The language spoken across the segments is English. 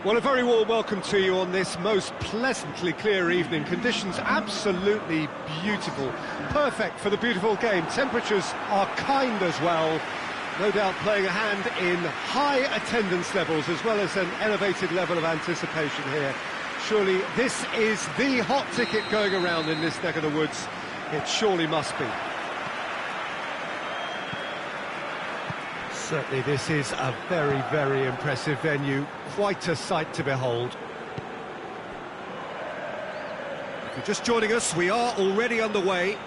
Well, a very warm welcome to you on this most pleasantly clear evening. Conditions absolutely beautiful, perfect for the beautiful game. Temperatures are kind as well, no doubt playing a hand in high attendance levels as well as an elevated level of anticipation here. Surely this is the hot ticket going around in this neck of the woods. It surely must be. Certainly this is a very, very impressive venue, quite a sight to behold. If you're just joining us, we are already underway.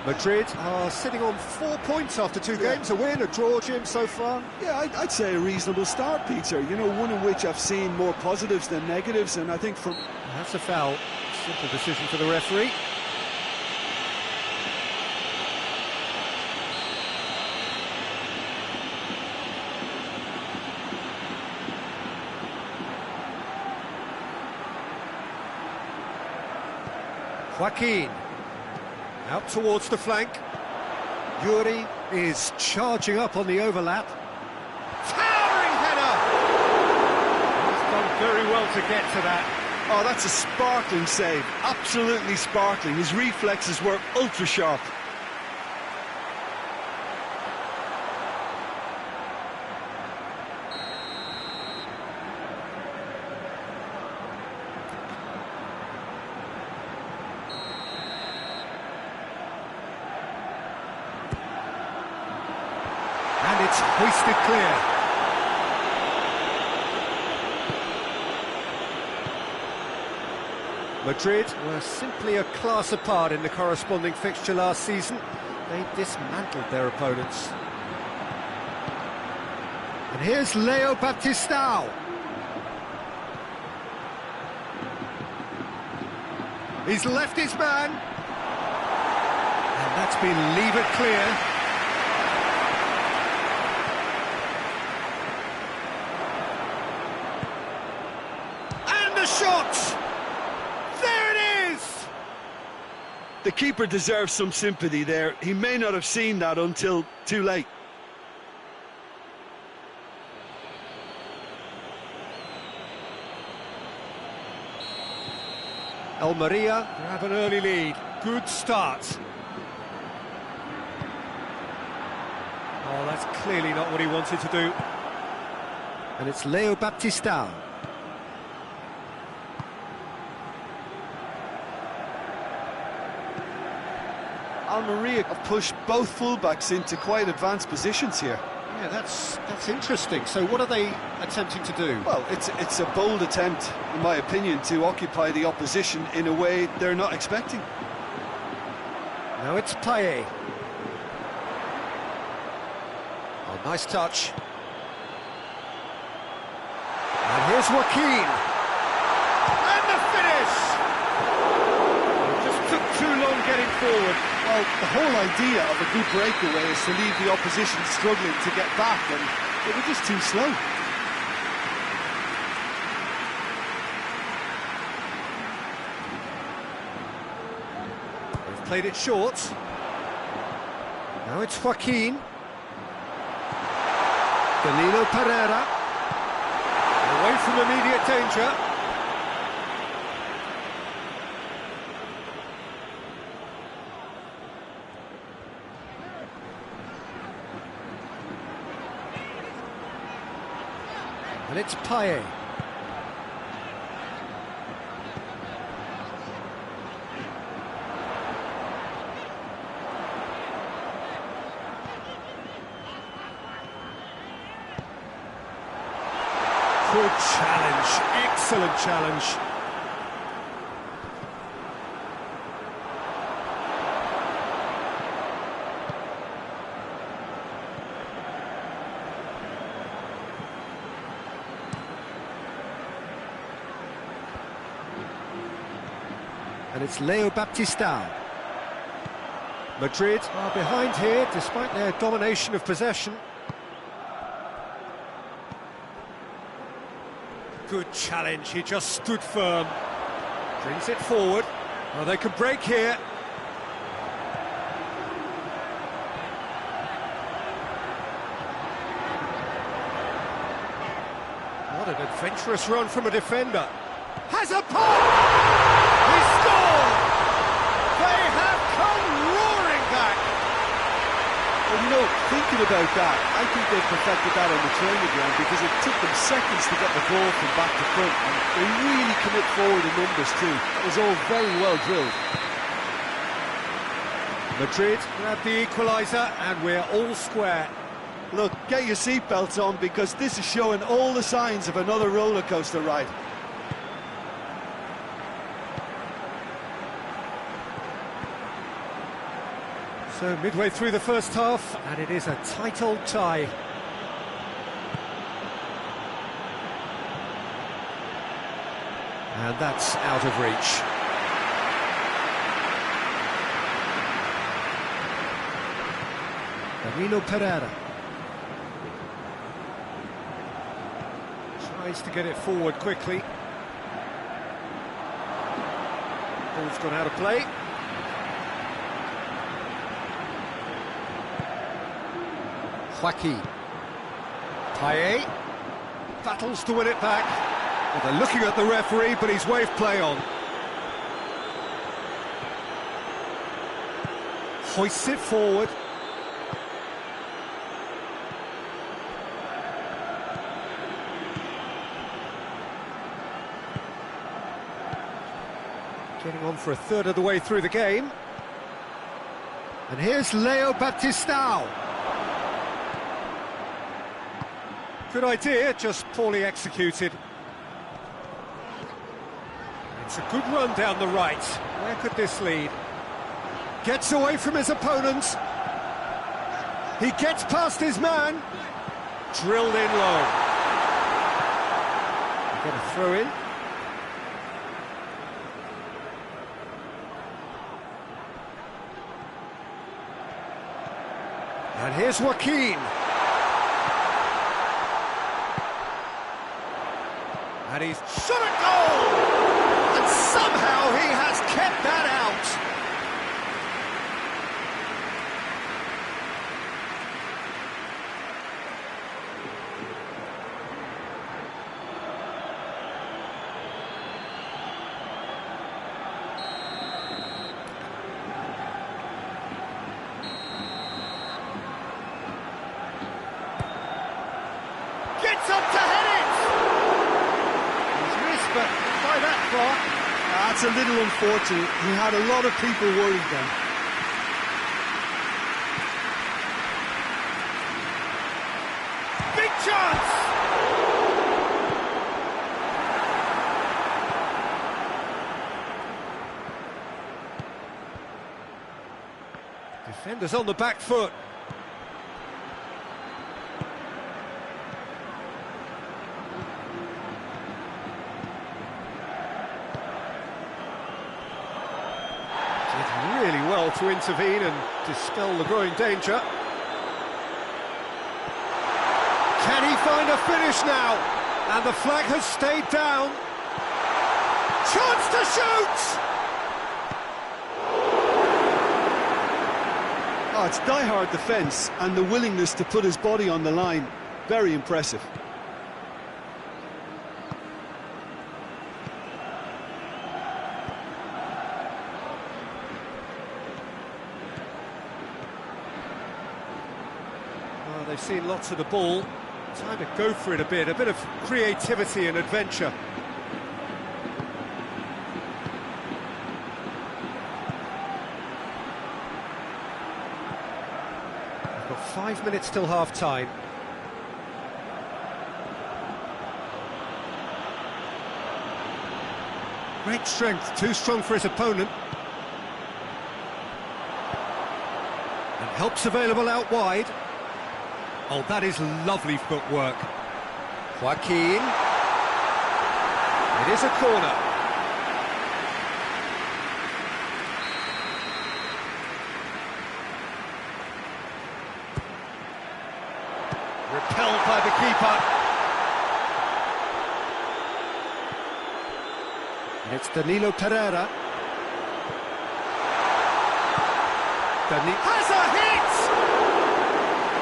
Madrid are sitting on 4 points after two games, a win, a draw, Jim, so far. Yeah, I'd say a reasonable start, Peter. You know, one in which I've seen more positives than negatives, and I think from... That's a foul. Simple decision for the referee. Joaquin. Out towards the flank. Yuri is charging up on the overlap. Towering header! He's done very well to get to that. Oh, that's a sparkling save. Absolutely sparkling. His reflexes were ultra sharp. And it's hoisted clear. Madrid were simply a class apart in the corresponding fixture last season. They dismantled their opponents. And here's Leo Baptistao. He's left his man. And that's been levered clear. Shot! There it is! The keeper deserves some sympathy there. He may not have seen that until too late. Almeria have an early lead. Good start. Oh, that's clearly not what he wanted to do. And it's Leo Baptistao. Almeria have pushed both fullbacks into quite advanced positions here. Yeah, that's interesting. So what are they attempting to do? Well, it's a bold attempt, in my opinion, to occupy the opposition in a way they're not expecting. Now it's Payet. Oh, nice touch. And here's Joaquin. And the finish! It just took too long getting forward. Well, the whole idea of a good breakaway is to leave the opposition struggling to get back, and they were just too slow. They've played it short. Now it's Joaquin. Danilo Pereira. Away from immediate danger. And it's Payet. Good challenge, excellent challenge. And it's Leo Baptistao. Madrid are behind here, despite their domination of possession. Good challenge, he just stood firm. Brings it forward. Oh, they can break here. Adventurous run from a defender. Has a pop! He scored! They have come roaring back! Well, you know, thinking about that, I think they've perfected that on the training ground because it took them seconds to get the ball from back to front, and they really commit forward in numbers too. That was all very well drilled. Madrid grab the equaliser, and we're all square. Look, get your seatbelts on because this is showing all the signs of another roller coaster ride. So midway through the first half, and it is a tight old tie. And that's out of reach. Danilo Pereira tries to get it forward quickly. Ball's gone out of play. Joaquin. Payet battles to win it back. Well, they're looking at the referee, but he's waved play on. Hoists it forward. Getting on for a third of the way through the game. And here's Leo Baptistao. Good idea, just poorly executed. It's a good run down the right. Where could this lead? Gets away from his opponents. He gets past his man. Drilled in low. Get a throw in. And here's Joaquin. And he's shot a goal! And somehow he has kept that out. Gets up to head it! But by that far, that's a little unfortunate. He had a lot of people worried then. Big chance! Defenders on the back foot. Really well to intervene and dispel the growing danger. Can he find a finish now? And the flag has stayed down. Chance to shoot! Oh, it's die-hard defence and the willingness to put his body on the line. Very impressive. They've seen lots of the ball. Time to go for it a bit of creativity and adventure. We've got 5 minutes till half-time. Great strength, too strong for his opponent. And help's available out wide. Oh, that is lovely footwork. Joaquin. It is a corner. Repelled by the keeper. And it's Danilo Pereira. Has a hit!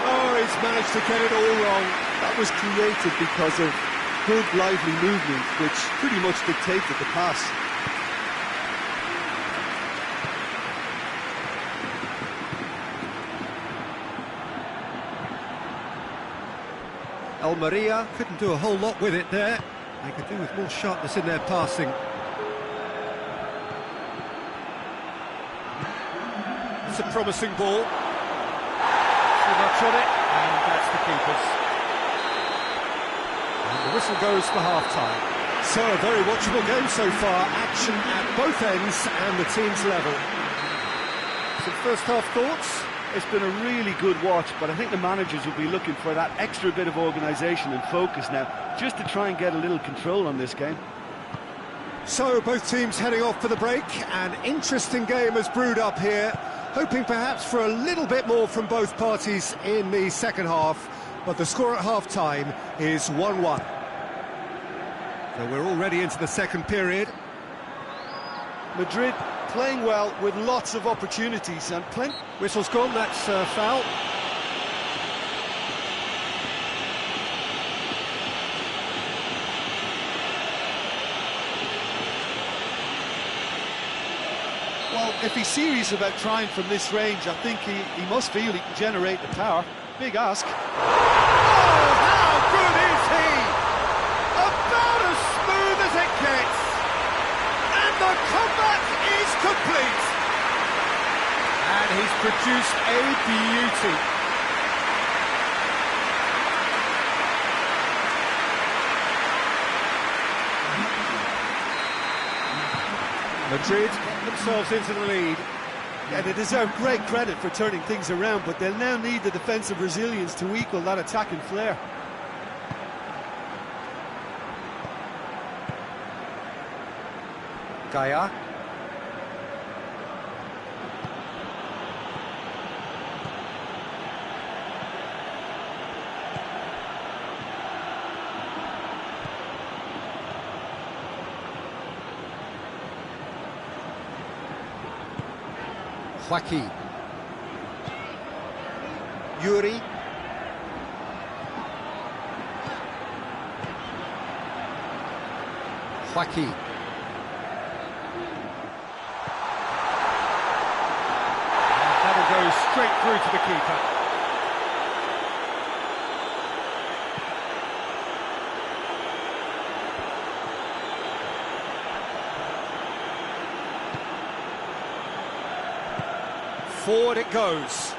Oh, he's managed to get it all wrong. That was created because of good, lively movement, which pretty much dictated the pass. Almeria couldn't do a whole lot with it there. They could do with more sharpness in their passing. It's a promising ball. Too much on it, and that's the keeper's. And the whistle goes for half-time. So a very watchable game so far. Action at both ends and the teams level. Some first-half thoughts? It's been a really good watch, but I think the managers will be looking for that extra bit of organisation and focus now, just to try and get a little control on this game. So both teams heading off for the break. An interesting game has brewed up here, hoping perhaps for a little bit more from both parties in the second half, but the score at half-time is 1-1. So we're already into the second period. Madrid playing well with lots of opportunities and plenty. Whistle's gone, that's foul. Well, if he's serious about trying from this range, I think he must feel he can generate the power. Big ask. Oh, how good is he? About as smooth as it gets. And the comeback is complete. And he's produced a beauty. Madrid get themselves into the lead. Yeah, they deserve great credit for turning things around, but they'll now need the defensive resilience to equal that attacking flair. Gaia. Joaquin. Yuri. Joaquin. That'll go straight through to the keeper. Forward it goes.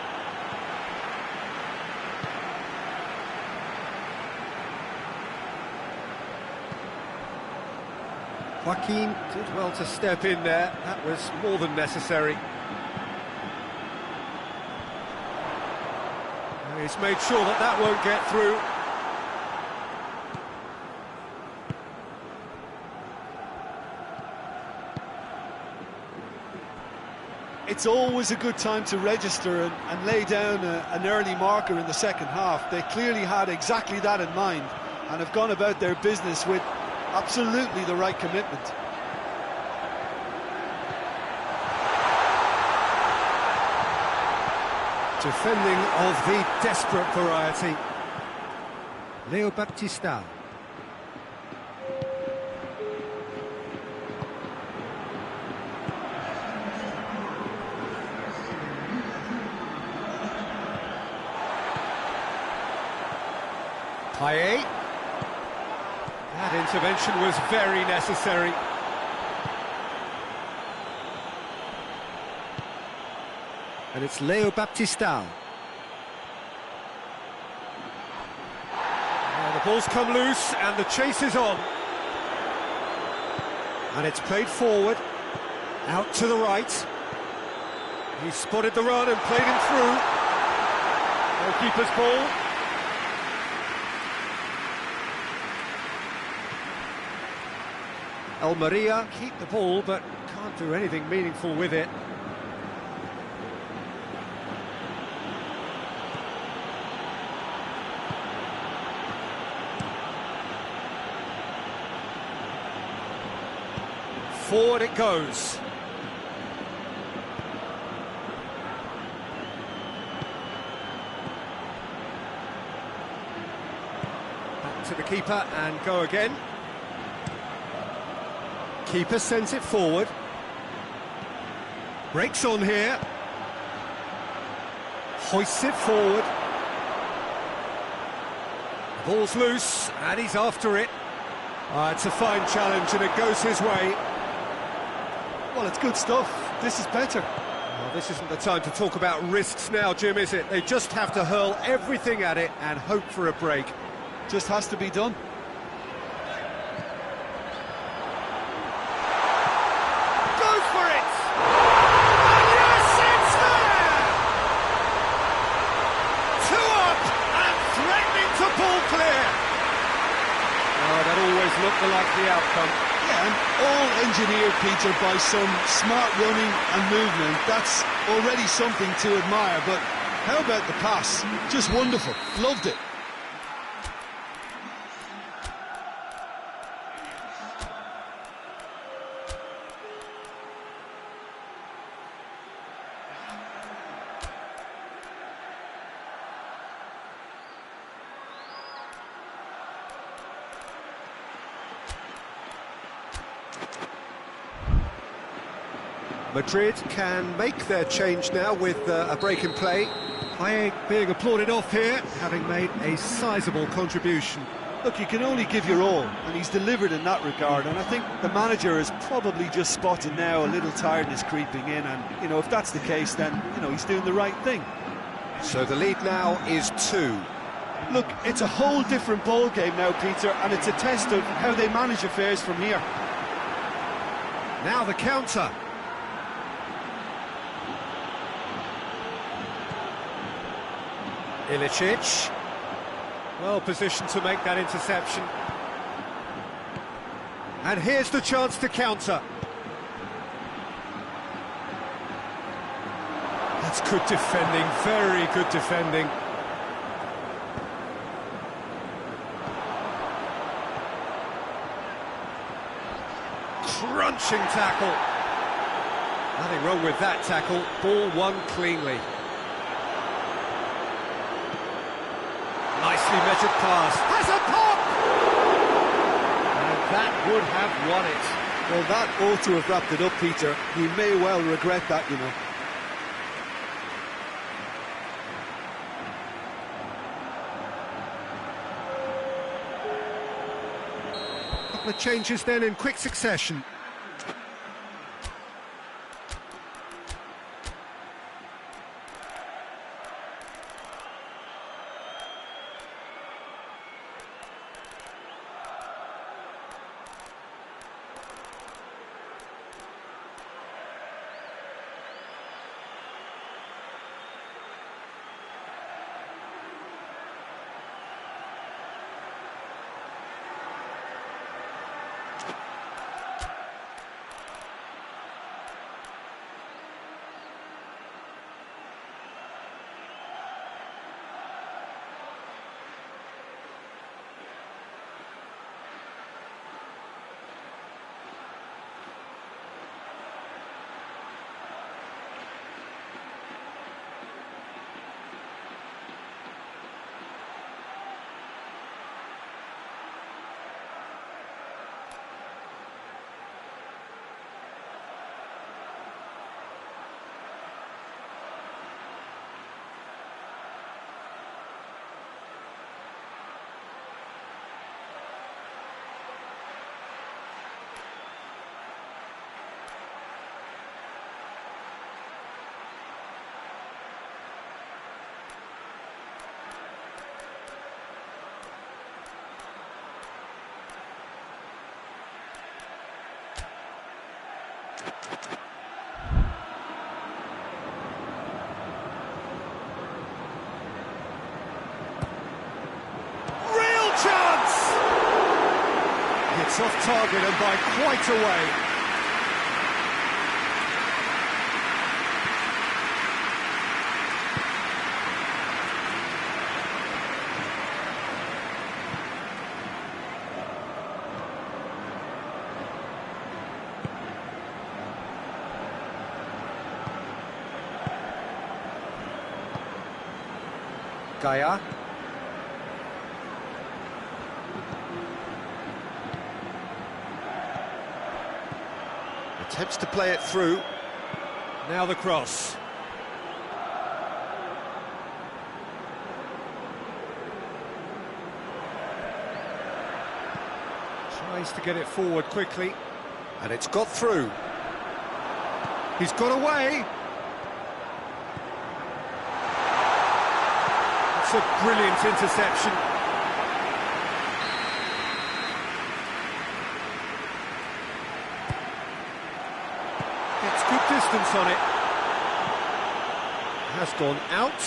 Joaquin did well to step in there. That was more than necessary. He's made sure that that won't get through. It's always a good time to register and lay down an early marker in the second half. They clearly had exactly that in mind and have gone about their business with absolutely the right commitment. Defending of the desperate variety. Leo Baptista. Payet. That intervention was very necessary. And it's Leo Baptista. The ball's come loose and the chase is on. And it's played forward, out to the right. He spotted the run and played him through. Goalkeeper's ball. Almeria keep the ball but can't do anything meaningful with it. Forward it goes. Back to the keeper and go again. Keeper sends it forward. Breaks on here. Hoists it forward. Ball's loose, and he's after it. It's a fine challenge, and it goes his way. Well, it's good stuff. This is better. Well, this isn't the time to talk about risks now, Jim, is it? They just have to hurl everything at it and hope for a break. Just has to be done. Goes for it! And yes, it's there! 2 up and threatening to pull clear. Oh, that always looked like the outcome. Yeah, and all engineered, Peter, by some smart running and movement. That's already something to admire, but how about the pass? Just wonderful. Loved it. Madrid can make their change now with a break in play. Payet being applauded off here, having made a sizable contribution. Look, you can only give your all, and he's delivered in that regard, and I think the manager has probably just spotted now a little tiredness creeping in, and, you know, if that's the case, then, you know, he's doing the right thing. So the lead now is 2. Look, it's a whole different ball game now, Peter, and it's a test of how they manage affairs from here. Now the counter. Ilicic, well positioned to make that interception. And here's the chance to counter. That's good defending, very good defending. Crunching tackle. Nothing wrong with that tackle, ball won cleanly. Nicely measured pass. Has a pop! And that would have won it. Well, that ought to have wrapped it up, Peter. He may well regret that, you know. Couple of changes then in quick succession. It's off target and by quite a way. Gaia. Attempts to play it through. Now the cross. Tries to get it forward quickly. And it's got through. He's got away. It's a brilliant interception. Gets good distance on it. Has gone out.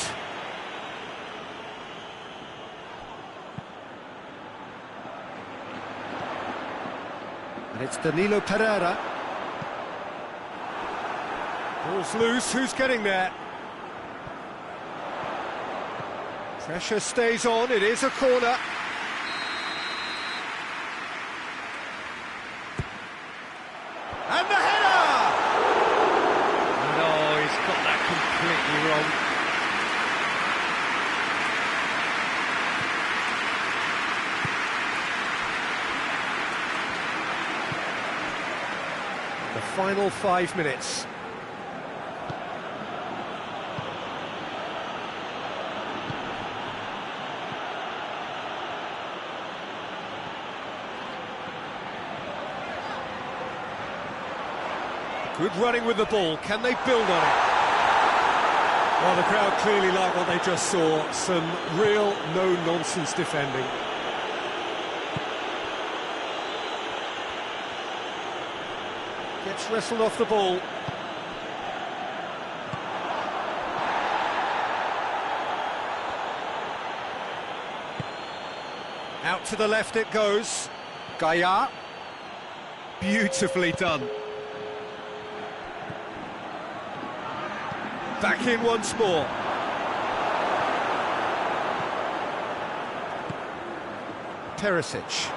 And it's Danilo Pereira. Ball's loose, who's getting there? Pressure stays on, it is a corner. And the header! No, he's got that completely wrong. The final 5 minutes. Good running with the ball, can they build on it? Well, the crowd clearly like what they just saw, some real no-nonsense defending. Gets wrestled off the ball. Out to the left it goes. Gaia. Beautifully done. Back in once more. Perisic.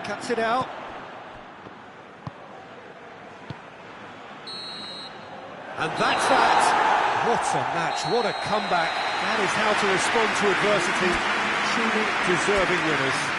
Cuts it out. And that's that. What a match, what a comeback. That is how to respond to adversity. Truly deserving winners.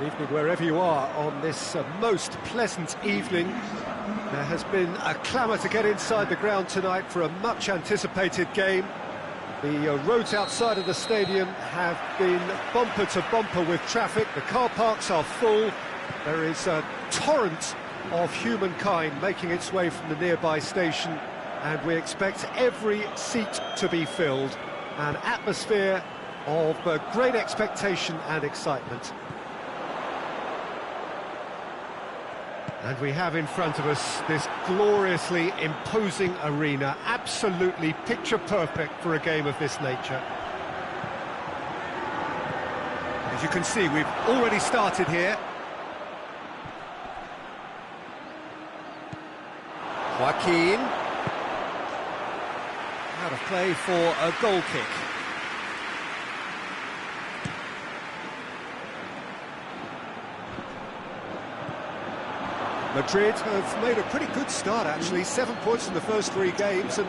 Good evening wherever you are on this most pleasant evening. There has been a clamour to get inside the ground tonight for a much-anticipated game. The roads outside of the stadium have been bumper to bumper with traffic. The car parks are full. There is a torrent of humankind making its way from the nearby station, and we expect every seat to be filled. An atmosphere of great expectation and excitement. And we have in front of us this gloriously imposing arena, absolutely picture-perfect for a game of this nature. As you can see, we've already started here. Joaquin. Out of play for a goal kick. Madrid have made a pretty good start, actually. 7 points in the first 3 games, and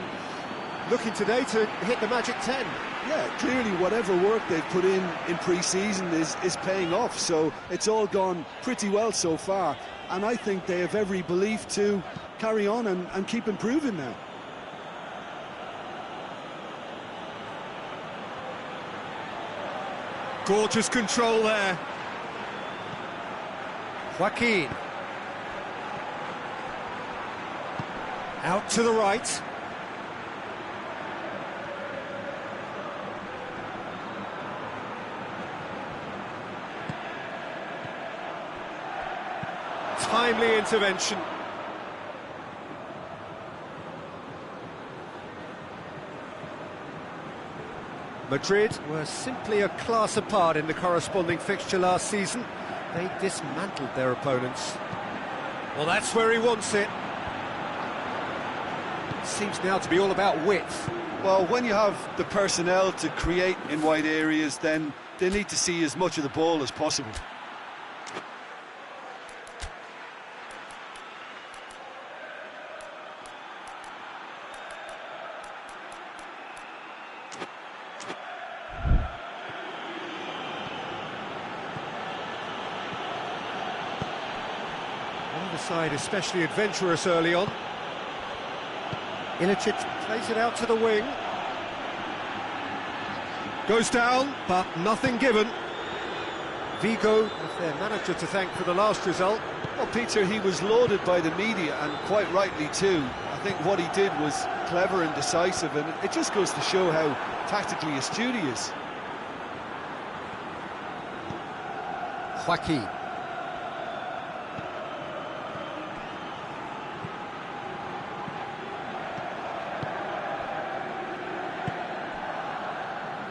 looking today to hit the magic 10. Yeah, clearly whatever work they've put in pre-season is paying off, so it's all gone pretty well so far, and I think they have every belief to carry on and keep improving now. Gorgeous control there. Joaquin. Out to the right. Timely intervention. Madrid were simply a class apart in the corresponding fixture last season. They dismantled their opponents. Well, that's where he wants it. Seems now to be all about width. Well, when you have the personnel to create in wide areas, then they need to see as much of the ball as possible. Neither side especially adventurous early on. Ilicic plays it out to the wing. Goes down, but nothing given. Vigo with their manager to thank for the last result. Well, Peter, he was lauded by the media, and quite rightly too. I think what he did was clever and decisive, and it just goes to show how tactically astute he is. Joaquin.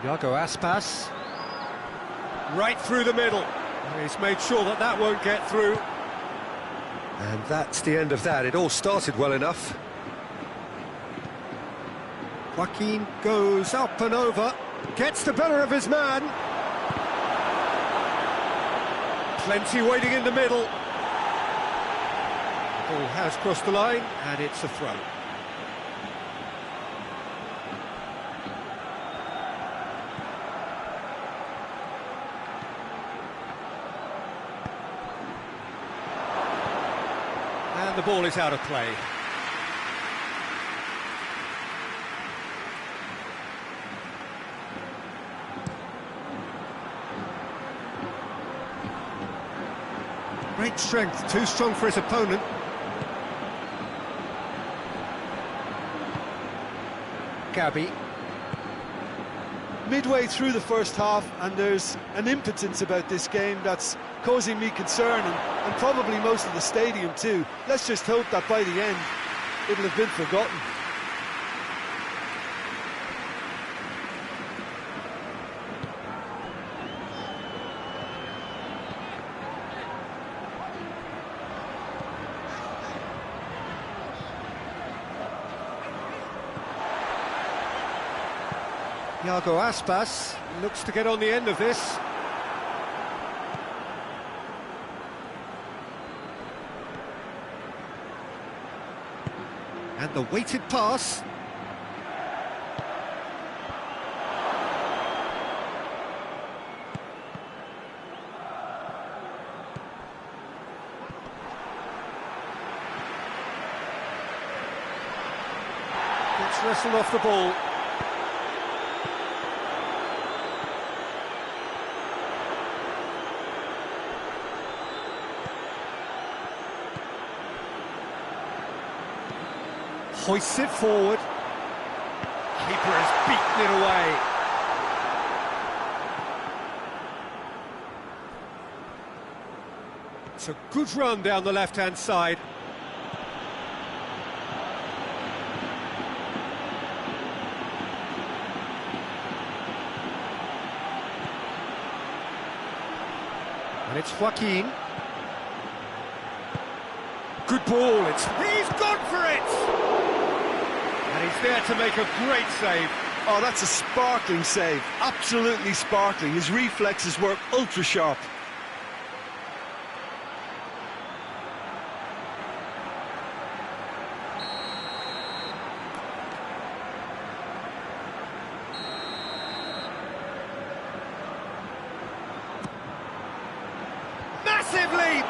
Iago Aspas, right through the middle. He's made sure that that won't get through. And that's the end of that. It all started well enough. Joaquin goes up and over, gets the better of his man. Plenty waiting in the middle. The ball has crossed the line, and it's a throw. And the ball is out of play. Great strength, too strong for his opponent. Gabi. Midway through the first half, and there's an impotence about this game that's causing me concern, and probably most of the stadium too. Let's just hope that by the end it'll have been forgotten. Iago Aspas looks to get on the end of this. And the weighted pass. Gets wrestled off the ball. Hoists it forward. Keeper has beaten it away. It's a good run down the left-hand side. And it's Joaquin. Good ball, he's gone for it! And he's there to make a great save. Oh, that's a sparkling save, absolutely sparkling. His reflexes work ultra sharp. Massive leap!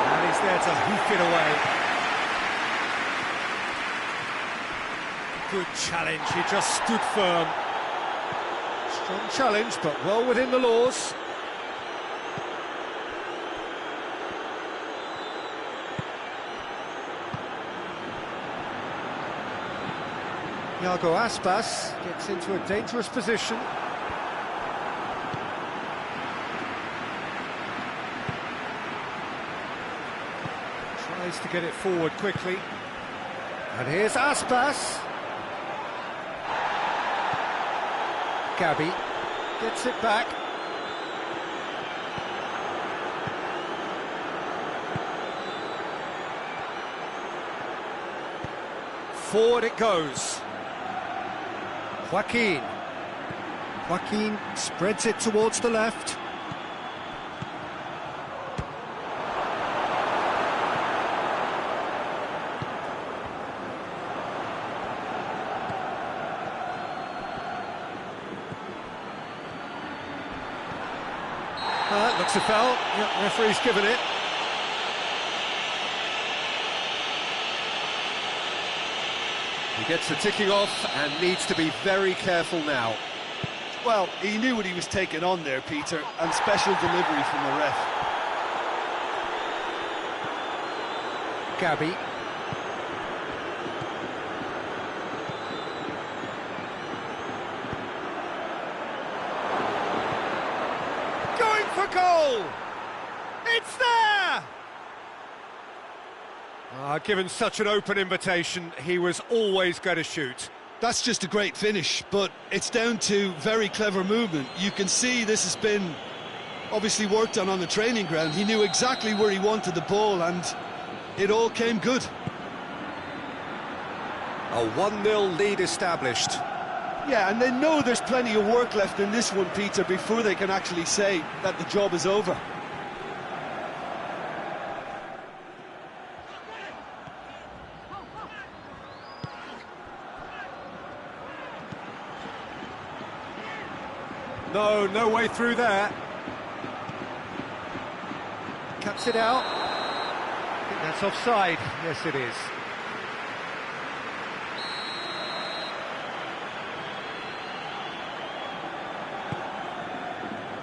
And he's there to hoof it away. Good challenge, he just stood firm. Strong challenge, but well within the laws. Iago Aspas gets into a dangerous position. Tries to get it forward quickly. And here's Aspas. Gabby gets it back. Forward it goes. Joaquin. Joaquin spreads it towards the left. Looks a foul. Yep, referee's given it. He gets the ticking off and needs to be very careful now. Well, he knew what he was taking on there, Peter, and special delivery from the ref. Gabby. For goal! It's there! Given such an open invitation, he was always going to shoot. That's just a great finish, but it's down to very clever movement. You can see this has been obviously worked on the training ground. He knew exactly where he wanted the ball, and it all came good. A 1-0 lead established. Yeah, and they know there's plenty of work left in this one, Peter, before they can actually say that the job is over. No way through there. Cuts it out. I think that's offside. Yes, it is.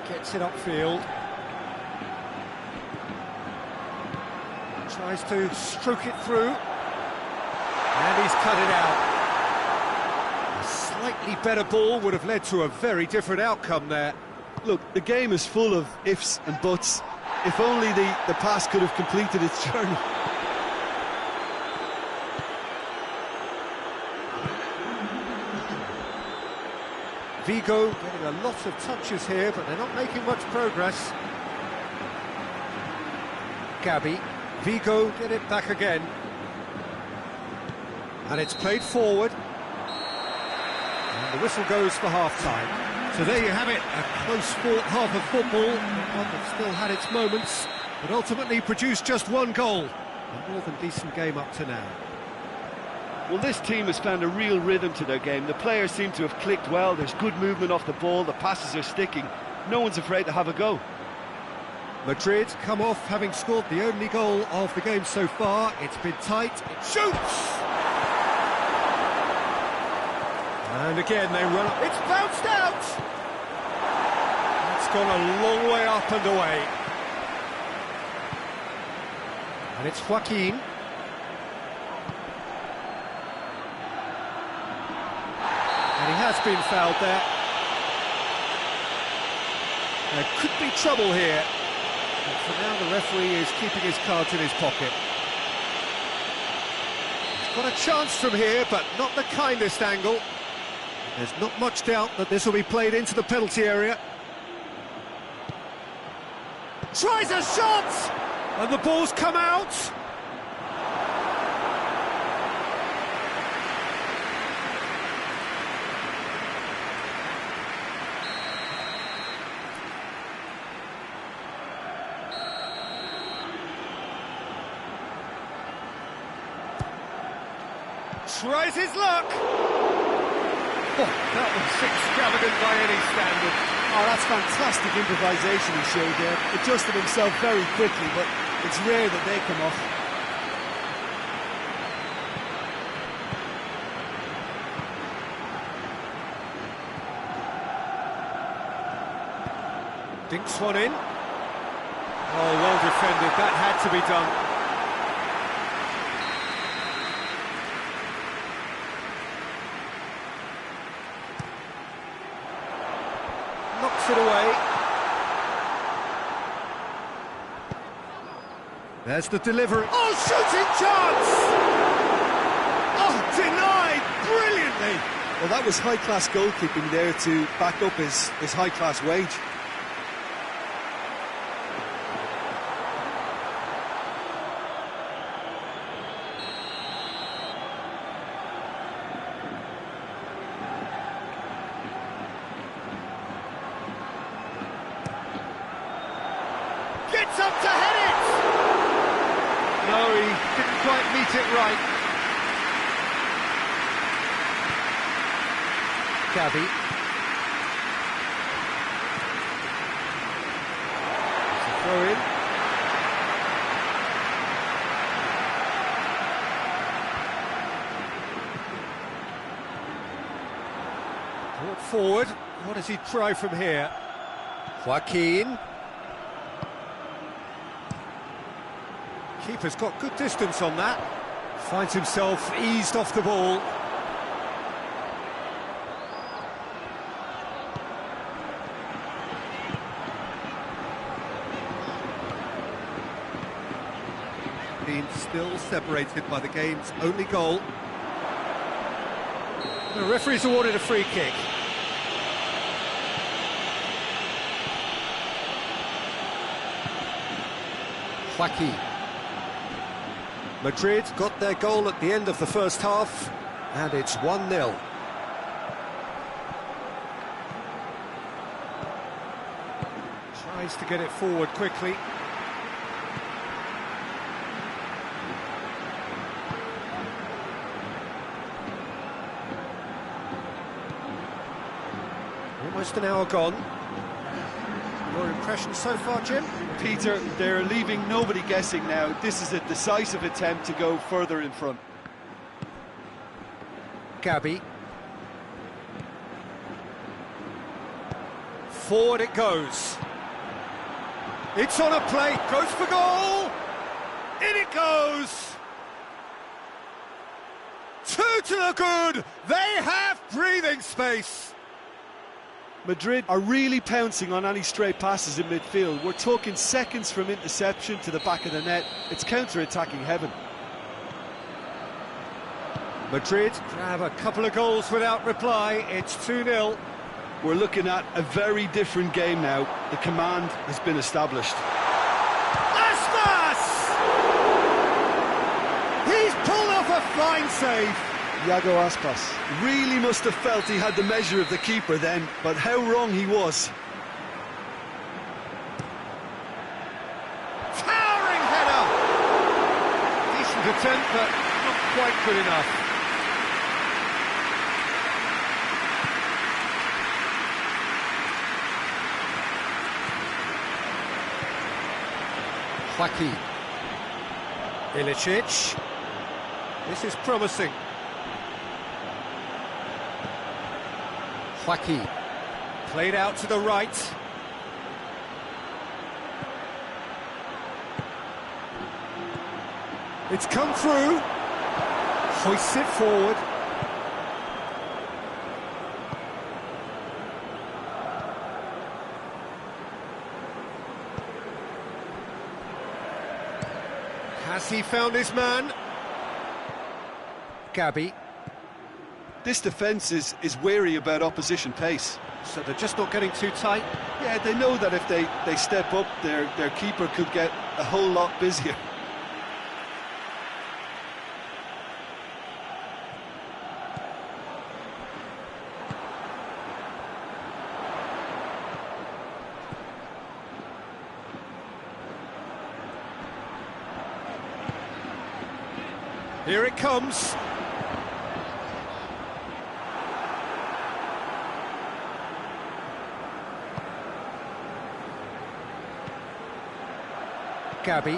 Gets it upfield. Tries to stroke it through. And he's cut it out. A slightly better ball would have led to a very different outcome there. Look, the game is full of ifs and buts. If only the pass could have completed its journey. Vigo getting a lot of touches here, but they're not making much progress. Gabby. Vigo get it back again. And it's played forward. And the whistle goes for half-time. So there you have it, a close-fought half of football, one that still had its moments, but ultimately produced just one goal. A more than decent game up to now. Well, this team has found a real rhythm to their game. The players seem to have clicked well. There's good movement off the ball. The passes are sticking. No one's afraid to have a go. Madrid come off having scored the only goal of the game so far. It's been tight. It shoots! And again they run up. It's bounced out! It's gone a long way up and away. And it's Joaquin. And he has been fouled there. There could be trouble here. But for now the referee is keeping his cards in his pocket. He's got a chance from here, but not the kindest angle. There's not much doubt that this will be played into the penalty area. Tries a shot! And the ball's come out! Tries his luck! Oh, that was extravagant by any standard. Oh, that's fantastic improvisation he showed there. Adjusted himself very quickly, but it's rare that they come off. Dinks one in. Oh, well defended. That had to be done. Knocks it away. There's the delivery. Oh, shooting chance! Oh, denied brilliantly. Well, that was high-class goalkeeping there to back up his high-class wage. Gets up to head it! No, he didn't quite meet it right. Gabby. It's a throw in. Brought forward. What does he try from here? Joaquin. Keeper's got good distance on that. Finds himself eased off the ball. Being still separated by the game's only goal. The referee's awarded a free kick. Joaquin. Madrid got their goal at the end of the first half, and it's 1-0. Tries to get it forward quickly. Almost an hour gone. Your impression so far, Jim? Peter, they're leaving nobody guessing now. This is a decisive attempt to go further in front. Gabby. Forward it goes. It's on a plate, goes for goal! In it goes! 2 to the good! They have breathing space! Madrid are really pouncing on any stray passes in midfield. We're talking seconds from interception to the back of the net. It's counter-attacking heaven. Madrid grab a couple of goals without reply. It's 2-0. We're looking at a very different game now. The command has been established. Aspas! He's pulled off a fine save. Iago Aspas really must have felt he had the measure of the keeper then, but how wrong he was. Towering header! Decent attempt, but not quite good enough. Joaquin. Ilicic. This is promising. Joaquin. Played out to the right. It's come through. Hoists it forward. Has he found his man? Gabby. This defence is wary about opposition pace. So they're just not getting too tight? Yeah, they know that if they step up, their keeper could get a whole lot busier. Here it comes. Gabby.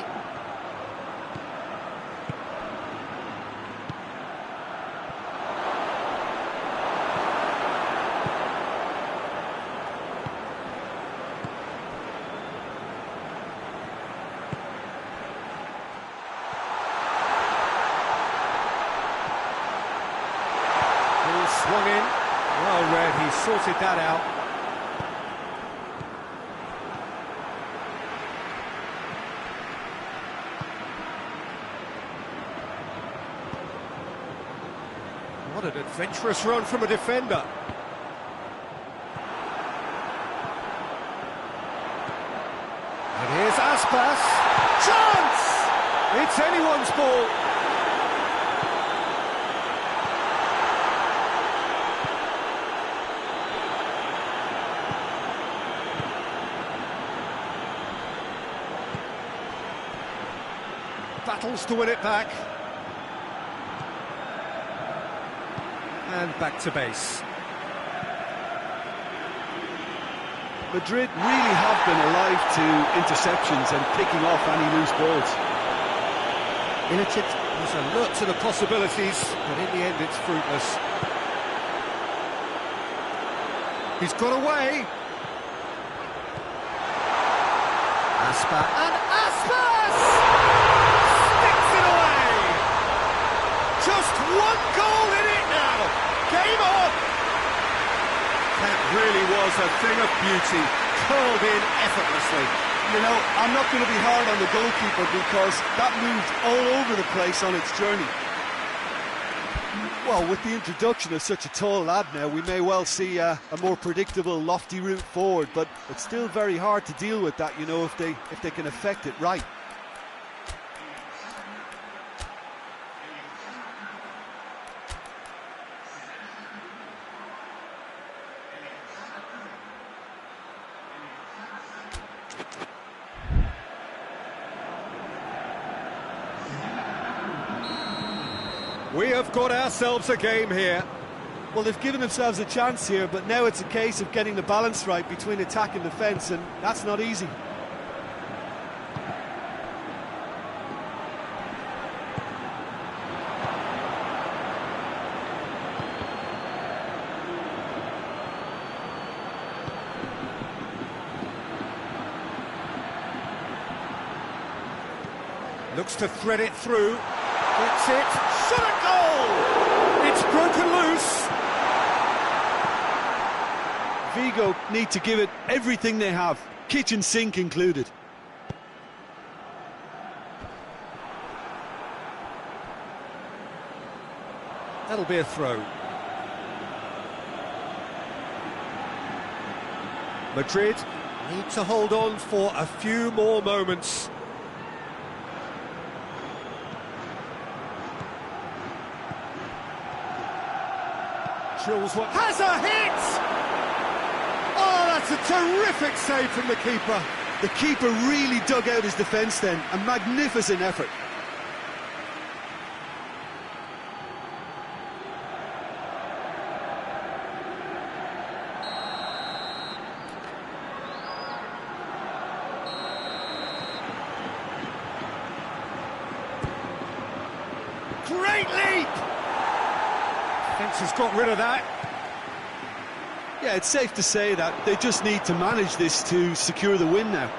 Ball swung in. Well read, he sorted that out. What an adventurous run from a defender. And here's Aspas. Chance! It's anyone's ball. Battles to win it back. And back to base. Madrid really have been alive to interceptions and picking off any loose balls. Ilicic was alert to the possibilities, but in the end it's fruitless. He's got away. Aspas, and Aspas sticks it away. Just one goal in it now. Game on. That really was a thing of beauty, curled in effortlessly. You know, I'm not going to be hard on the goalkeeper because that moved all over the place on its journey. Well, with the introduction of such a tall lad now, we may well see a more predictable, lofty route forward, but it's still very hard to deal with that, you know, if they can affect it right. We have got ourselves a game here. Well, they've given themselves a chance here, but now it's a case of getting the balance right between attack and defence, and that's not easy. Looks to thread it through. Gets it. Shot a goal! It's broken loose. Vigo need to give it everything they have, kitchen sink included. That'll be a throw. Madrid need to hold on for a few more moments. Has a hit! Oh, that's a terrific save from the keeper. The keeper really dug out his defence then, a magnificent effort. Great leap! Defence has got rid of that. Yeah, it's safe to say that they just need to manage this to secure the win now.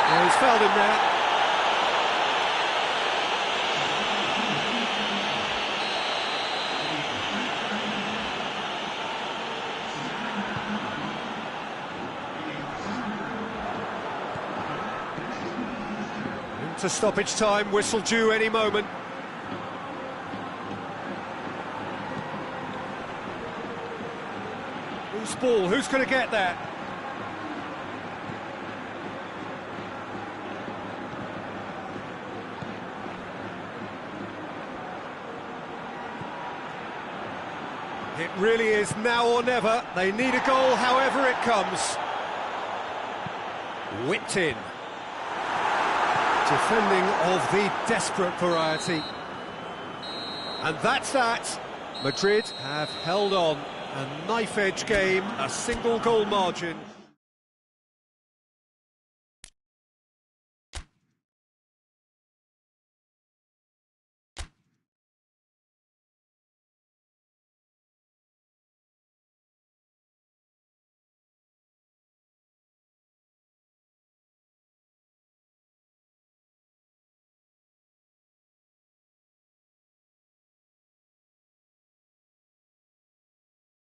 Yeah, he's fouled him there. To stoppage time, whistle due any moment. Who's ball? Who's going to get that? It really is now or never. They need a goal however it comes. Whipped in. Defending of the desperate variety. And that's that. Madrid have held on. A knife-edge game, a single goal margin.